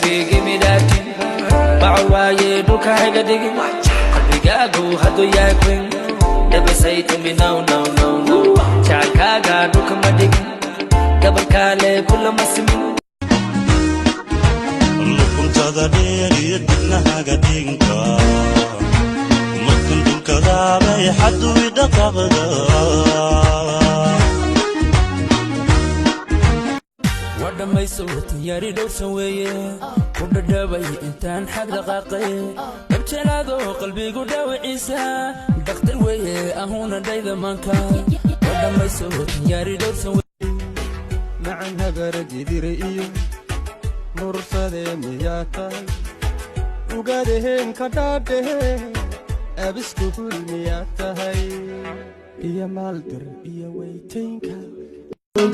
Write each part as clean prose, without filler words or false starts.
baby give me that thing ba'waye duka higa digin qalbigaagu hadu yahay queen never say to me no no no no chakaga duka ma digin gabalkaale kula masmin luquntada dheer iyo dibnahaga dinka markan dunkadaabay xadu idhaqaqda wadhamayso tiyari dhowrsan weeye ku dhadhabay intaan xag dhaqaaqay dabjelaado qalbigu dhaawiciisa dhakhtar weeye ahuna dhayda maanka wadhamayso tiyari dhowrsan macan habaragidire iyo mursade miyata ugadehen ka dhaadhehe abisku hulmiyatahay iyo maaldir iyo weytaynka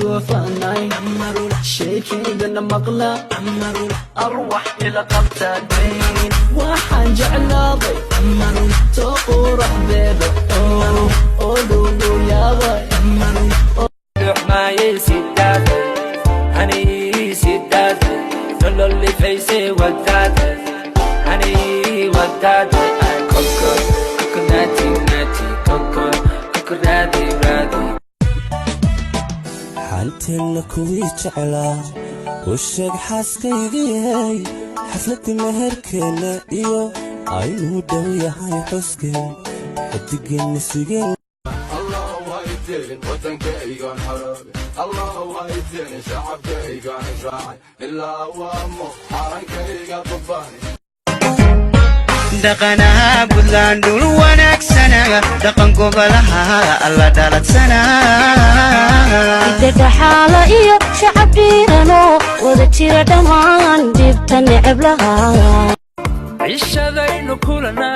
وفاناي عمرو شيكي قلنا مقلع عمرو أروح إلى قبتين وحاج علاضي عمرو تقور حبيبك عمرو قولوا يا باي عمرو روح ما يسيدات هني سيدات نلو اللي فيسي ودات هني ودات كوكو كوكو ناتي ناتي كوكو كوكو رادي رادي حنتنا كويت على وشك حاسكيغي حفلة مهركنا إيو عينو دوية هاي حسكي حدقين نسيقين الله هايتين وطنك إيقان حرابي الله هايتين شعبك إيقان شراعي إلا أوامو حارنك إيقان طباني دقنها بدلان دول ونكسنا دقن قبلها الله دالت سنة دق حالة إيو شعب ديرانو وذا دمان ديبتا نعب لها عيش ذينو كلنا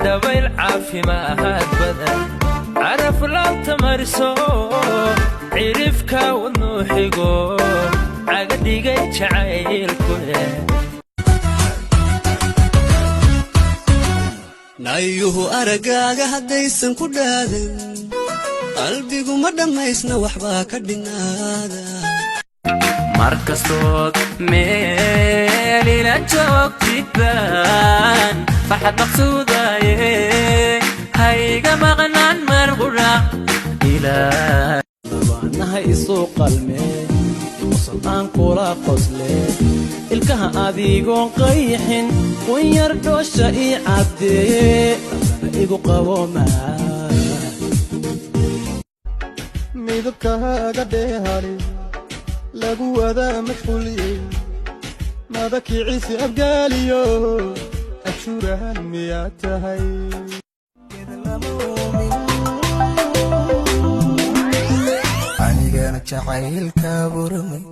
دبيل عافي ما هاد بدن عرف لا تمارسو عرفك ونوحيقو عقدي قيت شعيل كله نايوه أرقاقا هديسن كدادن قلبيقو مداميسنا وحباك الدنادا مركز صوت ميلي لجوك جدبان فرحة مقصودة هايقا مغنان مرغورا إلى nahay isoo qalmeen musan aan kula qosleen ilkaha adigoon qayxin kun yar dhoosha ii caddeeye igu qabo maa midabkaaga dheehari lagu wadaa mashquuliyey madakiciisi abgaaliyo ashurahan miyaa tahay jacaylka buramay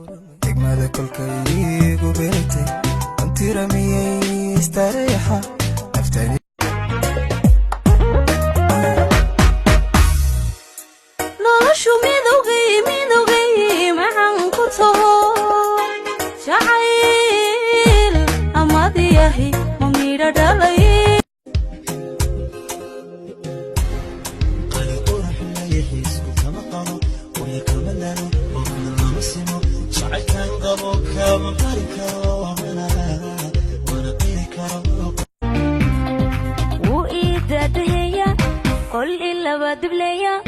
degmada kolkaygu beertay antiramiyey istareexa naftani noloshu midowgay maxaan ku taho jacayl amad yahay ma midho dhalay وإيدادهيا قل إلا بدبليا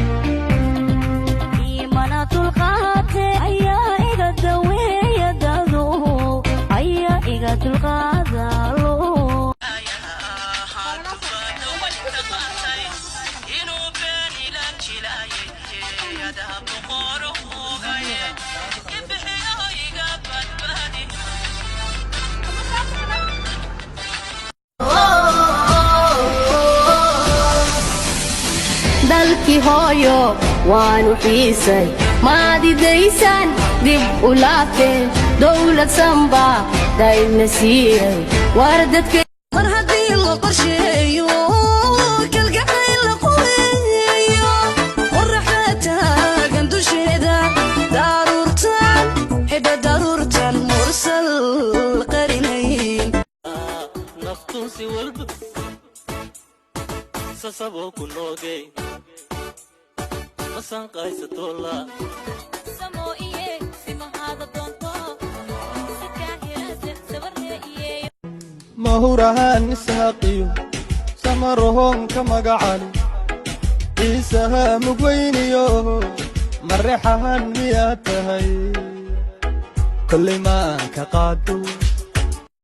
إيمانات القاتل أيا إيقا دويا دادو أيا إيقا تلقادالو dalkii hooyo waanu xiisay maadidaysan dib u laabteen dowlad sanba daydna siiyey war dadka mar haddii la qorsheeyo kalgacayl la qoweeyo qoraxa taagan dusheeda daruurtan xidha daruurtan mursal qarinayn naftuusi walba sasaboo ku noogay masan qaysatola samo iye simahada doonto sikaahirase mahurahan ishaqiyo samarahon kamagacali ciisaha mugweyniyo marexahan miyaa tahay kolley maan ka qaado